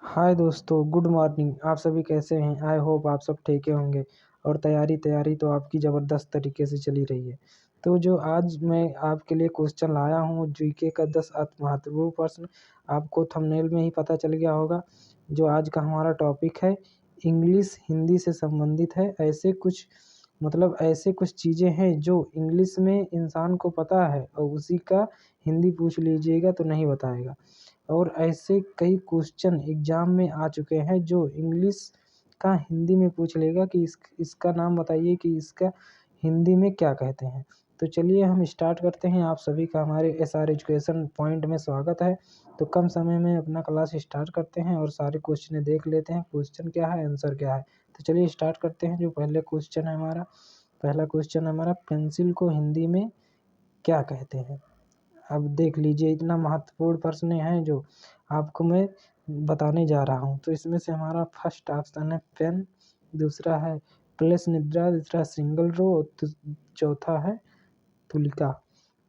हाय दोस्तों, good morning. आप सभी कैसे हैं? आई होप आप सब ठीक होंगे और तैयारी तो आपकी ज़बरदस्त तरीके से चली रही है। तो जो आज मैं आपके लिए क्वेश्चन लाया हूँ जीके का 10 अति महत्वपूर्ण प्रश्न, आपको थंबनेल में ही पता चल गया होगा। जो आज का हमारा टॉपिक है, इंग्लिश हिंदी से संबंधित है। ऐसे कुछ चीज़ें हैं जो इंग्लिश में इंसान को पता है और उसी का हिंदी पूछ लीजिएगा तो नहीं बताएगा। और ऐसे कई क्वेश्चन एग्जाम में आ चुके हैं जो इंग्लिश का हिंदी में पूछ लेगा कि इसका नाम बताइए कि इसका हिंदी में क्या कहते हैं। तो चलिए हम स्टार्ट करते हैं। आप सभी का हमारे एसआर एजुकेशन पॉइंट में स्वागत है। तो कम समय में अपना क्लास स्टार्ट करते हैं और सारे क्वेश्चन देख लेते हैं, क्वेश्चन क्या है, आंसर क्या है। तो चलिए स्टार्ट करते हैं। जो पहला क्वेश्चन है हमारा, पेंसिल को हिंदी में क्या कहते हैं। अब देख लीजिए, इतना महत्वपूर्ण प्रश्न है जो आपको मैं बताने जा रहा हूँ। तो इसमें से हमारा फर्स्ट ऑप्शन है पेन, दूसरा है प्लस निद्रा, तीसरा सिंगल रो और चौथा है तुलिका।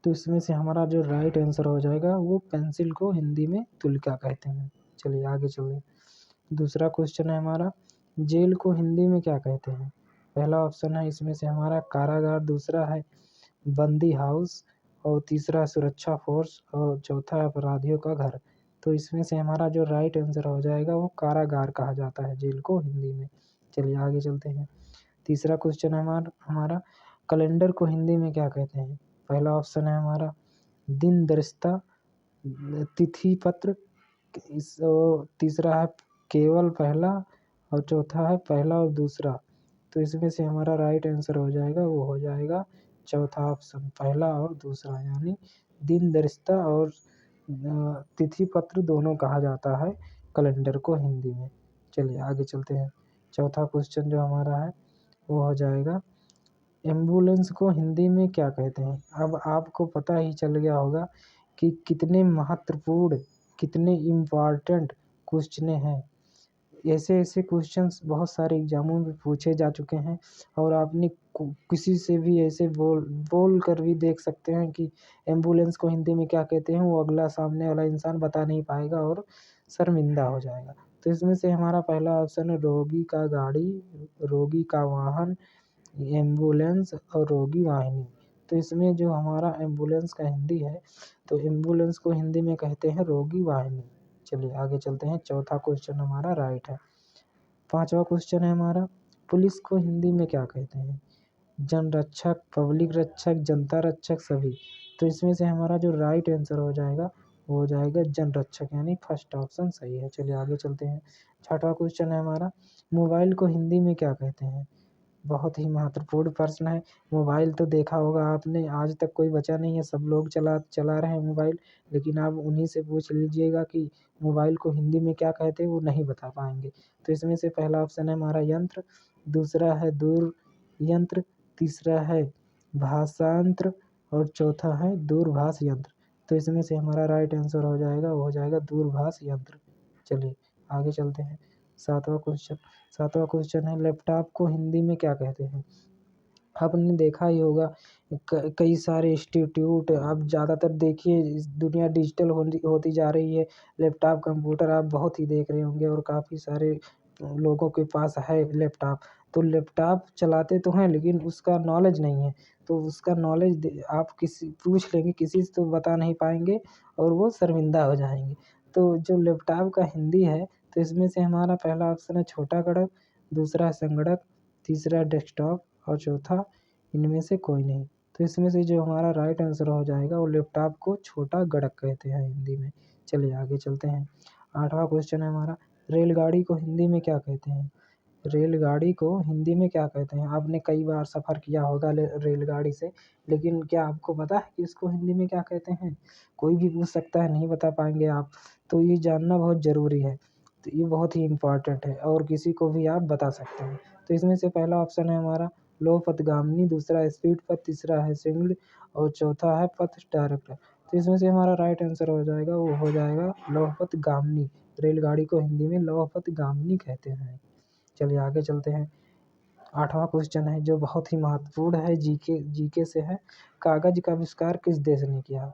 तो इसमें से हमारा जो राइट आंसर हो जाएगा वो पेंसिल को हिंदी में तुलिका कहते हैं। चलिए आगे चलिए। दूसरा क्वेश्चन है हमारा, जेल को हिंदी में क्या कहते हैं। पहला ऑप्शन है इसमें से हमारा कारागार, दूसरा है बंदी हाउस और तीसरा सुरक्षा फोर्स और चौथा अपराधियों का घर। तो इसमें से हमारा जो राइट आंसर हो जाएगा वो कारागार कहा जाता है जेल को हिंदी में। चलिए आगे चलते हैं। तीसरा क्वेश्चन है हमारा कैलेंडर को हिंदी में क्या कहते हैं। पहला ऑप्शन है हमारा दिन दरिश्ता, तिथि पत्र, तीसरा है केवल पहला और चौथा है पहला और दूसरा। तो इसमें से हमारा राइट आंसर हो जाएगा वो हो जाएगा चौथा ऑप्शन, पहला और दूसरा, यानी दिन दरिश्ता और तिथि पत्र दोनों कहा जाता है कैलेंडर को हिंदी में। चलिए आगे चलते हैं। चौथा क्वेश्चन जो हमारा है वो हो जाएगा, एम्बुलेंस को हिंदी में क्या कहते हैं। अब आपको पता ही चल गया होगा कि कितने महत्वपूर्ण, कितने इम्पोर्टेंट क्वेश्चन हैं। ऐसे क्वेश्चंस बहुत सारे एग्जामों में पूछे जा चुके हैं और आपने किसी से भी ऐसे बोल कर भी देख सकते हैं कि एम्बुलेंस को हिंदी में क्या कहते हैं, वो अगला सामने वाला इंसान बता नहीं पाएगा और शर्मिंदा हो जाएगा। तो इसमें से हमारा पहला ऑप्शन है रोगी का गाड़ी, रोगी का वाहन, एम्बुलेंस और रोगी वाहिनी। तो इसमें जो हमारा एम्बुलेंस का हिंदी है, तो एम्बुलेंस को हिंदी में कहते हैं रोगी वाहिनी। चलिए आगे चलते हैं। चौथा क्वेश्चन हमारा राइट है। पांचवा क्वेश्चन है हमारा, पुलिस को हिंदी में क्या कहते हैं। जन रक्षक, पब्लिक रक्षक, जनता रक्षक, सभी। तो इसमें से हमारा जो राइट आंसर हो जाएगा वो हो जाएगा जन रक्षक, यानी फर्स्ट ऑप्शन सही है। चलिए आगे चलते हैं। छठवां क्वेश्चन है हमारा, मोबाइल को हिंदी में क्या कहते हैं। बहुत ही महत्वपूर्ण प्रश्न है। मोबाइल तो देखा होगा आपने, आज तक कोई बचा नहीं है, सब लोग चला चला रहे हैं मोबाइल। लेकिन आप उन्हीं से पूछ लीजिएगा कि मोबाइल को हिंदी में क्या कहते हैं, वो नहीं बता पाएंगे। तो इसमें से पहला ऑप्शन है हमारा यंत्र, दूसरा है दूर यंत्र, तीसरा है भाषांत्र और चौथा है दूरभाष यंत्र। तो इसमें से हमारा राइट आंसर हो जाएगा वो हो जाएगा दूरभाष यंत्र। चलिए आगे चलते हैं। सातवां क्वेश्चन है, लैपटॉप को हिंदी में क्या कहते हैं। आपने देखा ही होगा कई सारे इंस्टीट्यूट, अब ज़्यादातर देखिए इस दुनिया डिजिटल होती जा रही है। लैपटॉप कंप्यूटर आप बहुत ही देख रहे होंगे और काफ़ी सारे लोगों के पास है लैपटॉप। तो लैपटॉप चलाते तो हैं लेकिन उसका नॉलेज नहीं है। तो उसका नॉलेज आप किसी पूछ लेंगे किसी से तो बता नहीं पाएंगे और वो शर्मिंदा हो जाएंगे। तो जो लैपटॉप का हिंदी है, तो इसमें से हमारा पहला ऑप्शन है छोटा गणक, दूसरा है संगणक, तीसरा डेस्कटॉप और चौथा इनमें से कोई नहीं। तो इसमें से जो हमारा राइट आंसर हो जाएगा वो लैपटॉप को छोटा गणक कहते हैं हिंदी में। चलिए आगे चलते हैं। आठवां क्वेश्चन है हमारा, रेलगाड़ी को हिंदी में क्या कहते हैं। रेलगाड़ी को हिंदी में क्या कहते हैं। आपने कई बार सफ़र किया होगा रेलगाड़ी से, लेकिन क्या आपको पता है कि इसको हिंदी में क्या कहते हैं। कोई भी पूछ सकता है, नहीं बता पाएंगे आप। तो ये जानना बहुत ज़रूरी है। तो ये बहुत ही इम्पोर्टेंट है और किसी को भी आप बता सकते हैं। तो इसमें से पहला ऑप्शन है हमारा लो पथगामिनी, दूसरा स्पीड पथ, तीसरा है सिंगल और चौथा है पथ डायरेक्ट। तो इसमें से हमारा राइट आंसर हो जाएगा वो हो जाएगा लौह पथगामिनी। रेलगाड़ी को हिंदी में लौह पथगामिनी कहते हैं। चलिए आगे चलते हैं। आठवां क्वेश्चन है जो बहुत ही महत्वपूर्ण है, जीके से है, कागज का आविष्कार किस देश ने किया।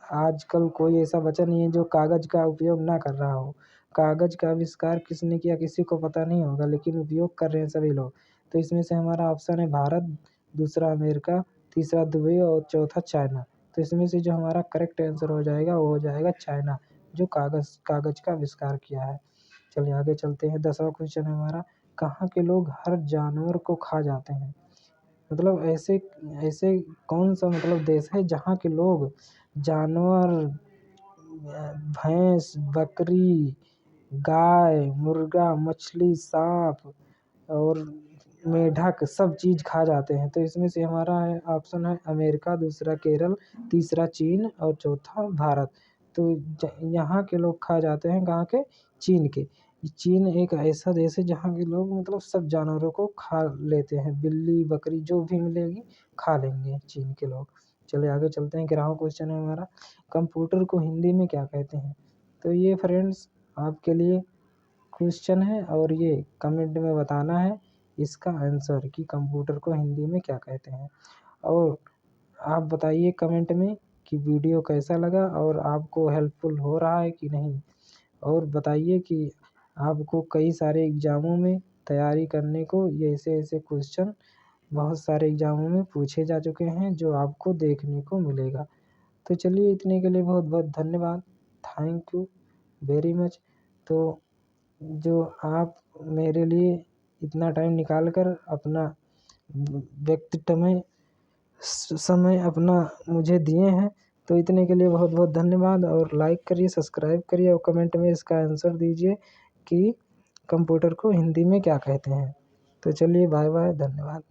आजकल कोई ऐसा बचा नहीं है जो कागज़ का उपयोग ना कर रहा हो। कागज़ का आविष्कार किसने किया किसी को पता नहीं होगा, लेकिन उपयोग कर रहे हैं सभी लोग। तो इसमें से हमारा ऑप्शन है भारत, दूसरा अमेरिका, तीसरा दुबई और चौथा चाइना। तो इसमें से जो हमारा करेक्ट आंसर हो जाएगा वो हो जाएगा चाइना, जो कागज़ का आविष्कार किया है। चलिए आगे चलते हैं। 10वां क्वेश्चन है हमारा, कहाँ के लोग हर जानवर को खा जाते हैं? मतलब ऐसे ऐसे कौन सा मतलब देश है जहाँ के लोग जानवर, भैंस, बकरी, गाय, मुर्गा, मछली, साँप और मेंढक सब चीज़ खा जाते हैं। तो इसमें से हमारा है ऑप्शन है अमेरिका, दूसरा केरल, तीसरा चीन और चौथा भारत। तो यहाँ के लोग खा जाते हैं कहाँ के? चीन के। चीन एक ऐसा देश है जहाँ के लोग मतलब सब जानवरों को खा लेते हैं, बिल्ली, बकरी जो भी मिलेगी खा लेंगे चीन के लोग। चलिए आगे चलते हैं। 11वां क्वेश्चन है हमारा, कंप्यूटर को हिंदी में क्या कहते हैं? तो ये फ्रेंड्स आपके लिए क्वेश्चन है और ये कमेंट में बताना है इसका आंसर कि कंप्यूटर को हिंदी में क्या कहते हैं। और आप बताइए कमेंट में कि वीडियो कैसा लगा और आपको हेल्पफुल हो रहा है कि नहीं। और बताइए कि आपको कई सारे एग्ज़ामों में तैयारी करने को ये ऐसे क्वेश्चन बहुत सारे एग्ज़ामों में पूछे जा चुके हैं जो आपको देखने को मिलेगा। तो चलिए इतने के लिए बहुत बहुत धन्यवाद। Thank you very much. तो जो आप मेरे लिए इतना टाइम निकाल कर अपना व्यक्तित्वमय समय अपना मुझे दिए हैं, तो इतने के लिए बहुत बहुत धन्यवाद। और लाइक करिए, सब्सक्राइब करिए और कमेंट में इसका आंसर दीजिए कि कंप्यूटर को हिंदी में क्या कहते हैं। तो चलिए बाय बाय, धन्यवाद।